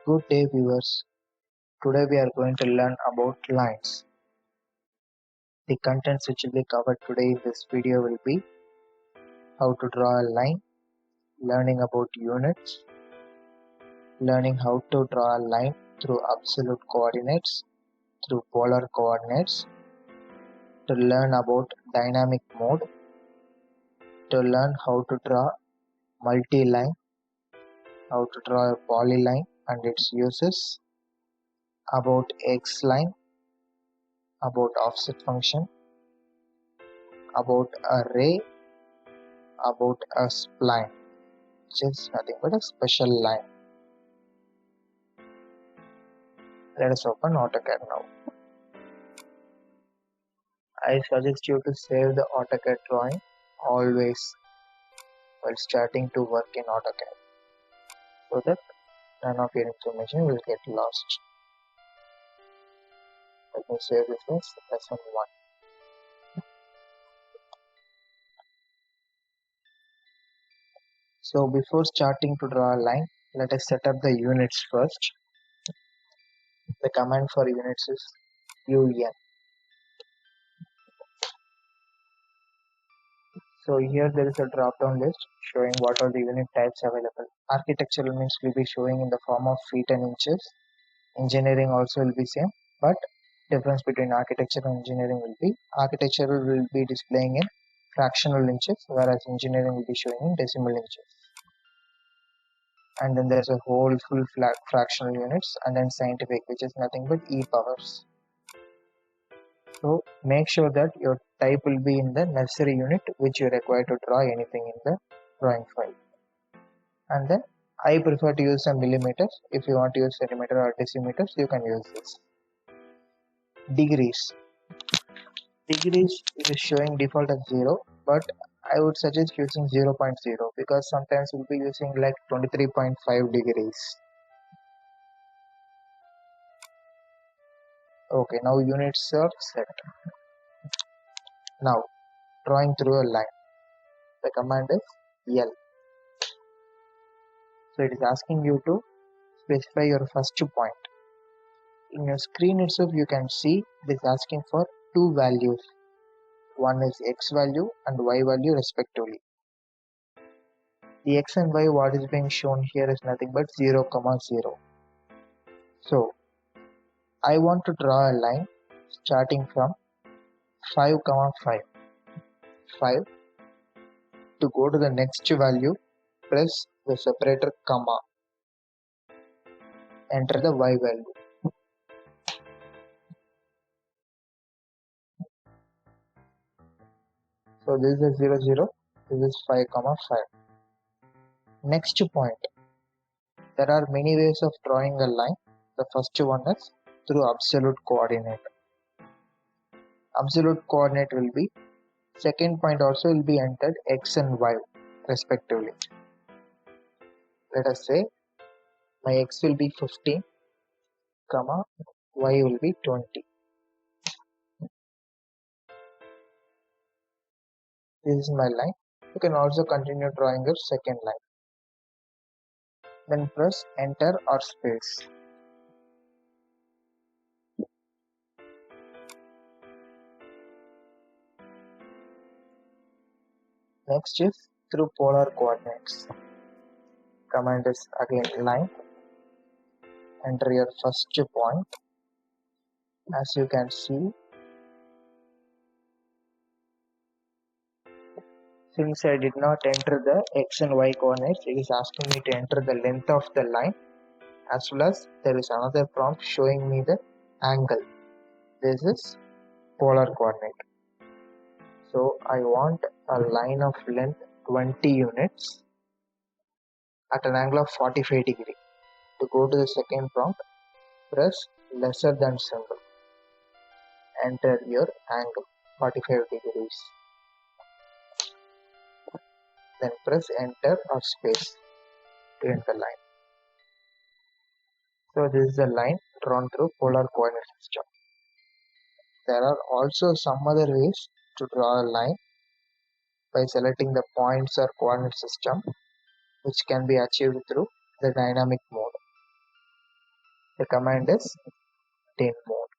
Good day viewers, today we are going to learn about lines. The contents which will be covered today in this video will be how to draw a line, learning about units, learning how to draw a line through absolute coordinates, through polar coordinates, to learn about dynamic mode, to learn how to draw multi-line, how to draw a polyline and its uses, about X-line, about offset function, about a ray, about a spline, which is nothing but a special line. Let us open AutoCAD now. I suggest you to save the AutoCAD drawing always while starting to work in AutoCAD so that none of your information will get lost. Let me save this as lesson 1. So before starting to draw a line, let us set up the units first. The command for units is UN. So here there is a drop down list showing what are the unit types available. Architectural means will be showing in the form of feet and inches. Engineering also will be same, but difference between architecture and engineering will be architectural will be displaying in fractional inches, whereas engineering will be showing in decimal inches. And then there's a whole full flat fractional units, and then scientific, which is nothing but E powers. So make sure that your type will be in the necessary unit which you require to draw anything in the drawing file. And then I prefer to use some millimeters. If you want to use centimeter or decimeters, you can use this. Degrees is showing default as 0, but I would suggest using 0.0 because sometimes we'll be using like 23.5 degrees. Okay, now units are set. Now drawing through a line. The command is L. So it is asking you to specify your first point. In your screen itself you can see it is asking for two values. One is X value and Y value respectively. The X and Y what is being shown here is nothing but 0, 0. So I want to draw a line starting from 5, 5. 5 to go to the next value, press the separator comma, enter the Y value. So this is 0, 0, this is 5, 5. Next point. There are many ways of drawing a line. The first one is through absolute coordinate. Absolute coordinate will be, second point also will be entered X and Y respectively. Let us say my X will be 15, comma, Y will be 20. This is my line. You can also continue drawing your second line. Then press enter or space. Next is through polar coordinates. Command is again line. Enter your first point. As you can see, since I did not enter the X and Y coordinates, it is asking me to enter the length of the line, as well as there is another prompt showing me the angle. This is polar coordinate. So I want a line of length 20 units at an angle of 45 degree. To go to the second prompt, press lesser than symbol. Enter your angle 45 degrees. Then press enter or space to end the line. So this is a line drawn through polar coordinate system. There are also some other ways to draw a line by selecting the points or coordinate system, which can be achieved through the dynamic mode. The command is dynmod.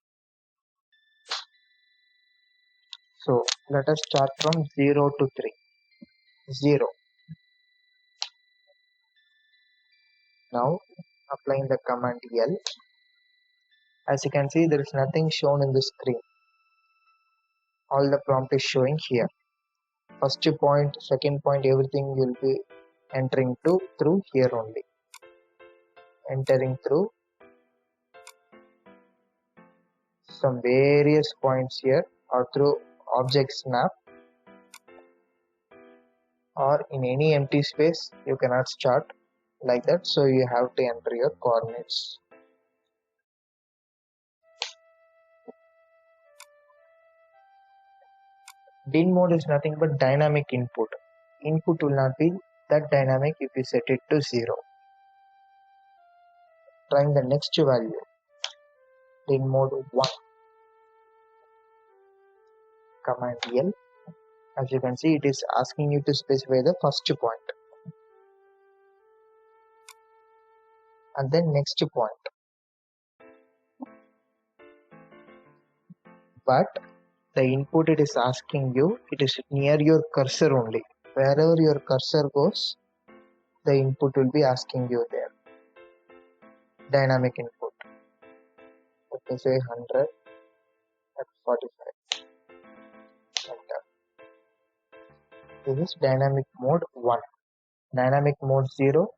So let us start from 0 to 3. 0. Now applying the command L. As you can see, there is nothing shown in the screen. All the prompt is showing here. First point, second point, everything will be entering through here only. Entering through some various points here, or through object snap, or in any empty space you cannot start like that, so you have to enter your coordinates. Dynmod is nothing but dynamic input. Input will not be that dynamic if you set it to 0. Trying the next value, dynmod 1. Command L. As you can see, it is asking you to specify the first point and then next point. But the input it is asking you, it is near your cursor only. Wherever your cursor goes, the input will be asking you there. Dynamic input. Let me say 100 at 45. Enter. This is dynamic mode 1. Dynamic mode 0,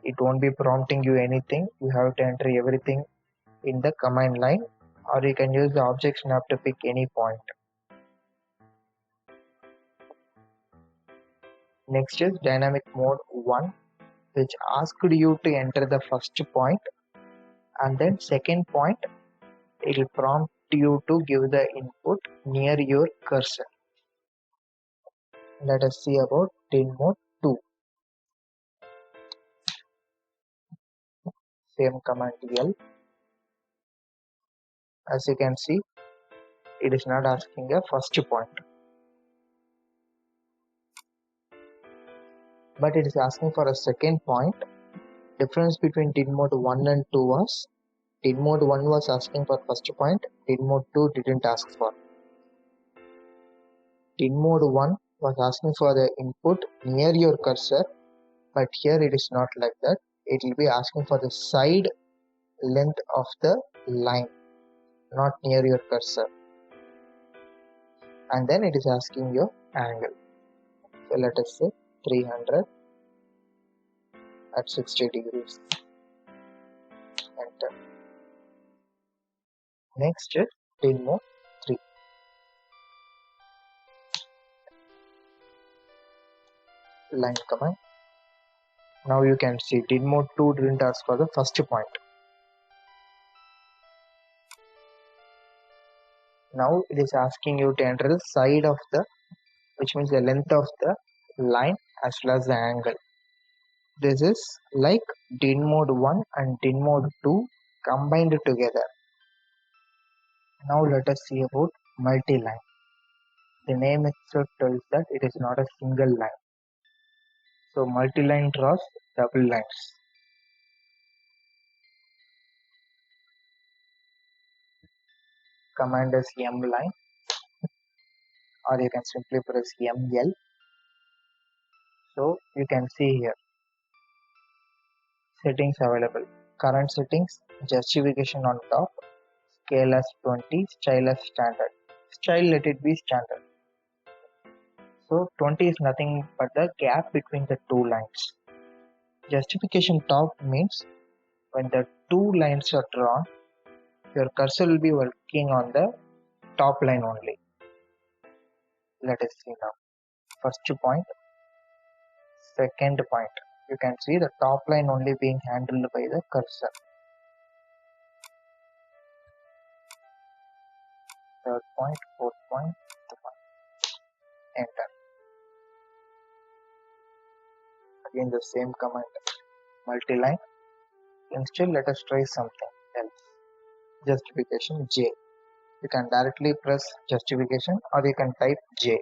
it won't be prompting you anything. You have to enter everything in the command line, or you can use the object snap to pick any point. Next is dynamic mode 1, which asked you to enter the first point, and then second point it will prompt you to give the input near your cursor. Let us see about dynmod 2. Same command L. As you can see, it is not asking a first point, but it is asking for a second point. Difference between dynmod 1 and 2 was dynmod 1 was asking for first point, dynmod 2 didn't ask for. Dynmod 1 was asking for the input near your cursor, but here it is not like that. It will be asking for the side length of the line, not near your cursor. And then it is asking your angle. So let us say 300 at 60 degrees. Enter. Next is dynmod 3. Line command. Now you can see dynmod 2 didn't ask for the first point. Now it is asking you to enter the side of the, which means the length of the line as well as the angle. This is like dynmod 1 and dynmod 2 combined together. Now let us see about multi-line. The name itself tells that it is not a single line. So multi-line draws double lines. Command is mline, or you can simply press ml. So you can see here settings available. Current settings, justification on top, scale as 20, style as standard. Style, let it be standard. So 20 is nothing but the gap between the two lines. Justification top means when the two lines are drawn, your cursor will be working on the top line only. Let us see now. First point, second point. You can see the top line only being handled by the cursor. Third point, fourth point, fifth point. Enter. Again the same command, multi-line. Instead, let us try something else. Justification J. You can directly press justification, or you can type J.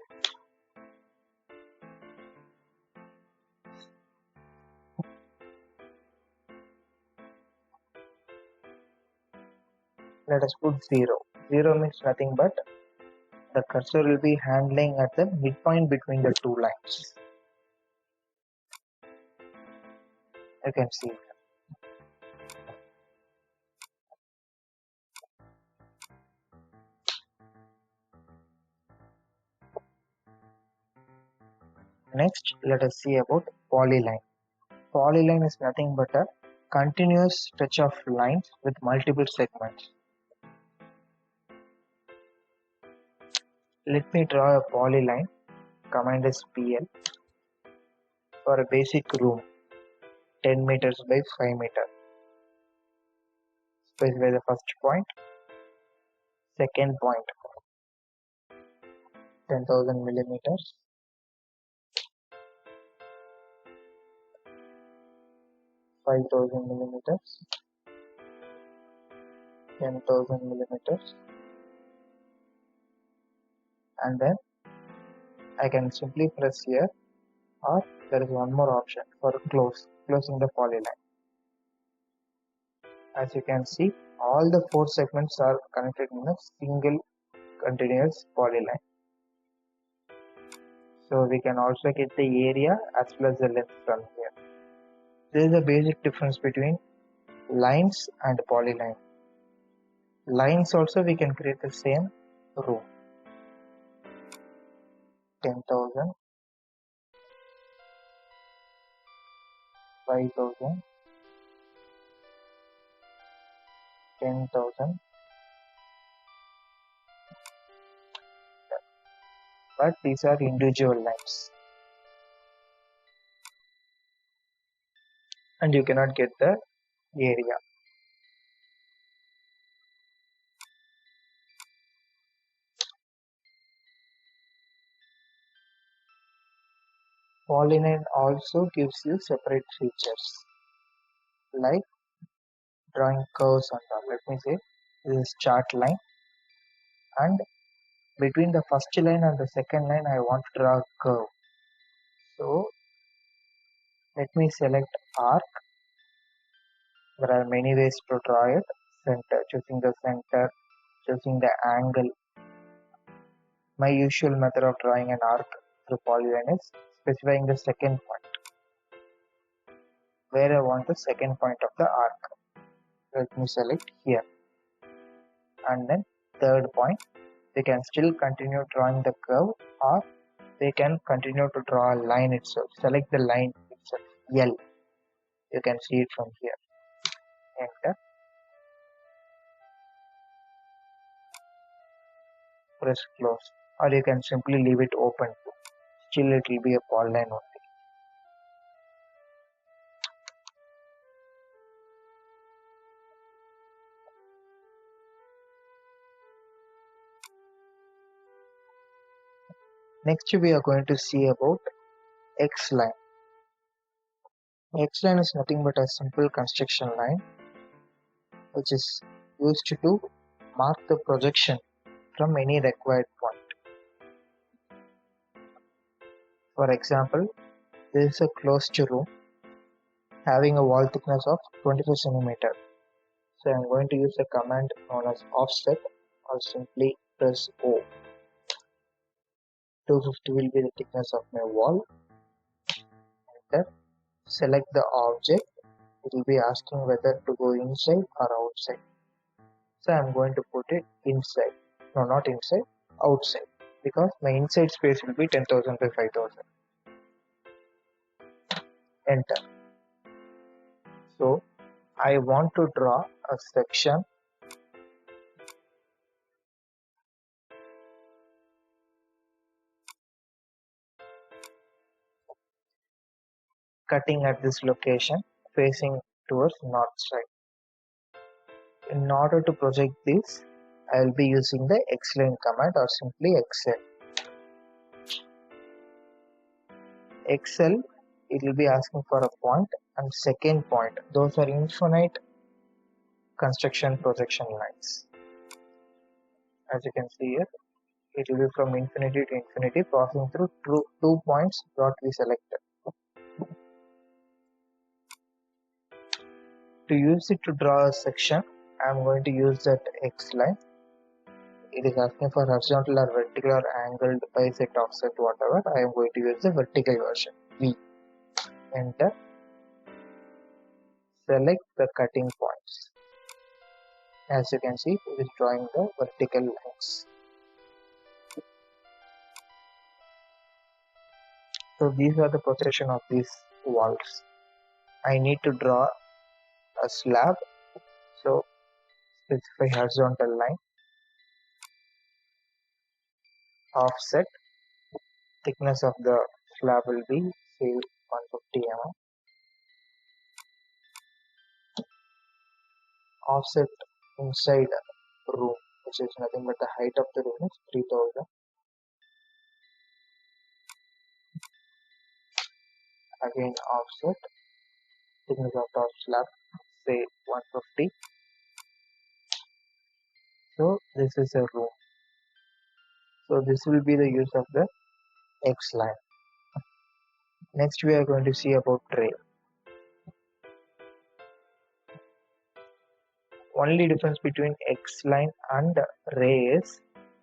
let us put 0. 0 means nothing but the cursor will be handling at the midpoint between the two lines. You can see. Next, let us see about polyline. Polyline is nothing but a continuous stretch of lines with multiple segments. Let me draw a polyline. Command is PL for a basic room 10 meters by 5 meters. Specify the first point, second point 10,000 millimeters, 5,000 millimeters, 10,000 millimeters, and then I can simply press here, or there is one more option for closing the polyline. As you can see, all the 4 segments are connected in a single continuous polyline. So we can also get the area as well as the length from here. There is a basic difference between lines and polyline. Lines also we can create the same room. 10,000, 5,000, 10,000. But these are individual lines. And you cannot get the area. Polyline also gives you separate features like drawing curves on top. Let me say this is chart line, and between the first line and the second line I want to draw a curve. So let me select arc. There are many ways to draw it. Center, choosing the center, choosing the angle. My usual method of drawing an arc through polyline is specifying the second point, where I want the second point of the arc. Let me select here, and then third point. They can still continue drawing the curve, or they can continue to draw a line itself. Select the line itself, L. You can see it from here. Enter. Press close, or you can simply leave it open. Still it will be a polyline only. Next we are going to see about X line. X line is nothing but a simple construction line which is used to mark the projection from any required point. For example, this is a closed room having a wall thickness of 25 cm. So I am going to use a command known as offset, or simply press O. 250 will be the thickness of my wall. Enter. Select the object. It will be asking whether to go inside or outside. So I am going to put it inside. No, not inside, outside. Because my inside space will be 10,000 by 5,000. Enter. So I want to draw a section cutting at this location facing towards north side. In order to project this, I will be using the Xline command, or simply XL. XL, it will be asking for a point and second point. Those are infinite construction projection lines. As you can see here, it will be from infinity to infinity, passing through two points that we selected. To use it to draw a section, I'm going to use that X line. It is asking for horizontal or vertical or angled, bisect, offset, whatever. I am going to use the vertical version. V. Enter. Select the cutting points. As you can see, it is drawing the vertical lines. So these are the projection of these walls. I need to draw a slab. So specify horizontal line, offset, thickness of the slab will be say 150 mm. Offset inside room, which is nothing but the height of the room is 3000. Again offset, thickness of the slab say 150. So this is a room. So this will be the use of the X line. Next we are going to see about ray. Only difference between X line and ray is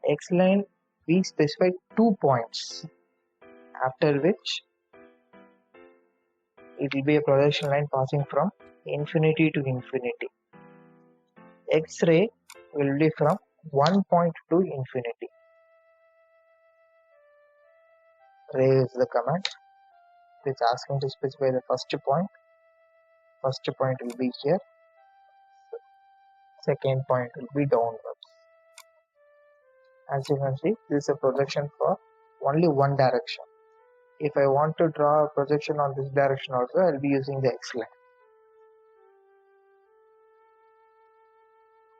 X line we specify 2 points, after which it will be a projection line passing from infinity to infinity. X-ray will be from 1 point to infinity. Ray is the command. It's asking to specify the first point. First point will be here. Second point will be downwards. As you can see, this is a projection for only one direction. If I want to draw a projection on this direction also, I'll be using the X line.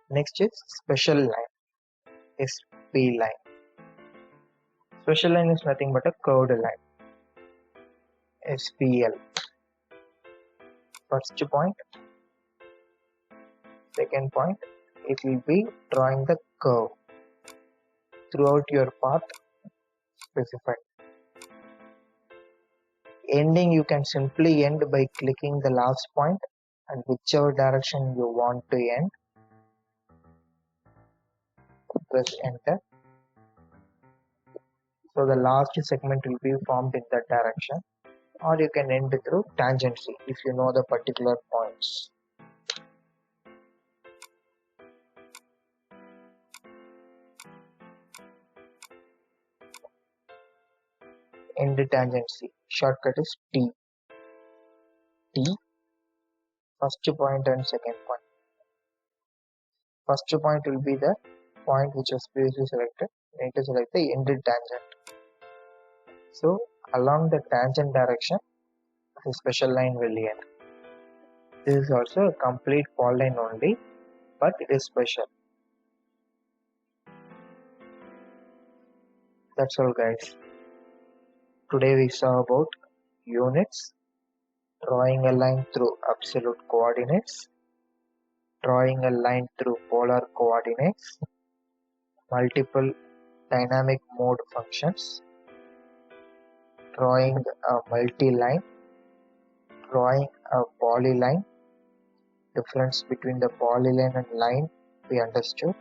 Next is special line, SP line. Special line is nothing but a curved line, SPL. First point, second point, it will be drawing the curve throughout your path specified. Ending, you can simply end by clicking the last point and whichever direction you want to end, press enter. So the last segment will be formed in that direction, or you can end through tangency if you know the particular points. End tangency, shortcut is T. T, first point and second point. First point will be the point which was previously selected. You need to select the ended tangent. So along the tangent direction, the special line will end. This is also a complete polyline only, but it is special. That's all guys. Today we saw about units, drawing a line through absolute coordinates, drawing a line through polar coordinates, multiple dynamic mode functions, drawing a multi-line, drawing a polyline, difference between the polyline and line we understood,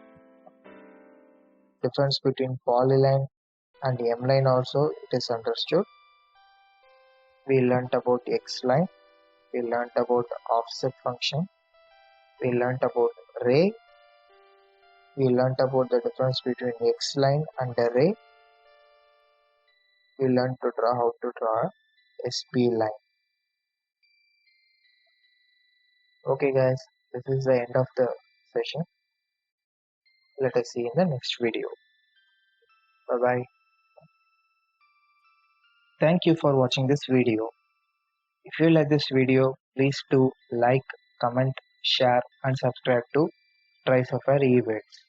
difference between polyline and M-line also it is understood. We learnt about X-line, we learnt about offset function, we learnt about ray, we learnt about the difference between X-line and a ray, we learnt to draw how to draw a SP line. Okay guys, this is the end of the session. Let us see in the next video. Bye bye. Thank you for watching this video. If you like this video, please do like, comment, share and subscribe to Trisoftware eBits.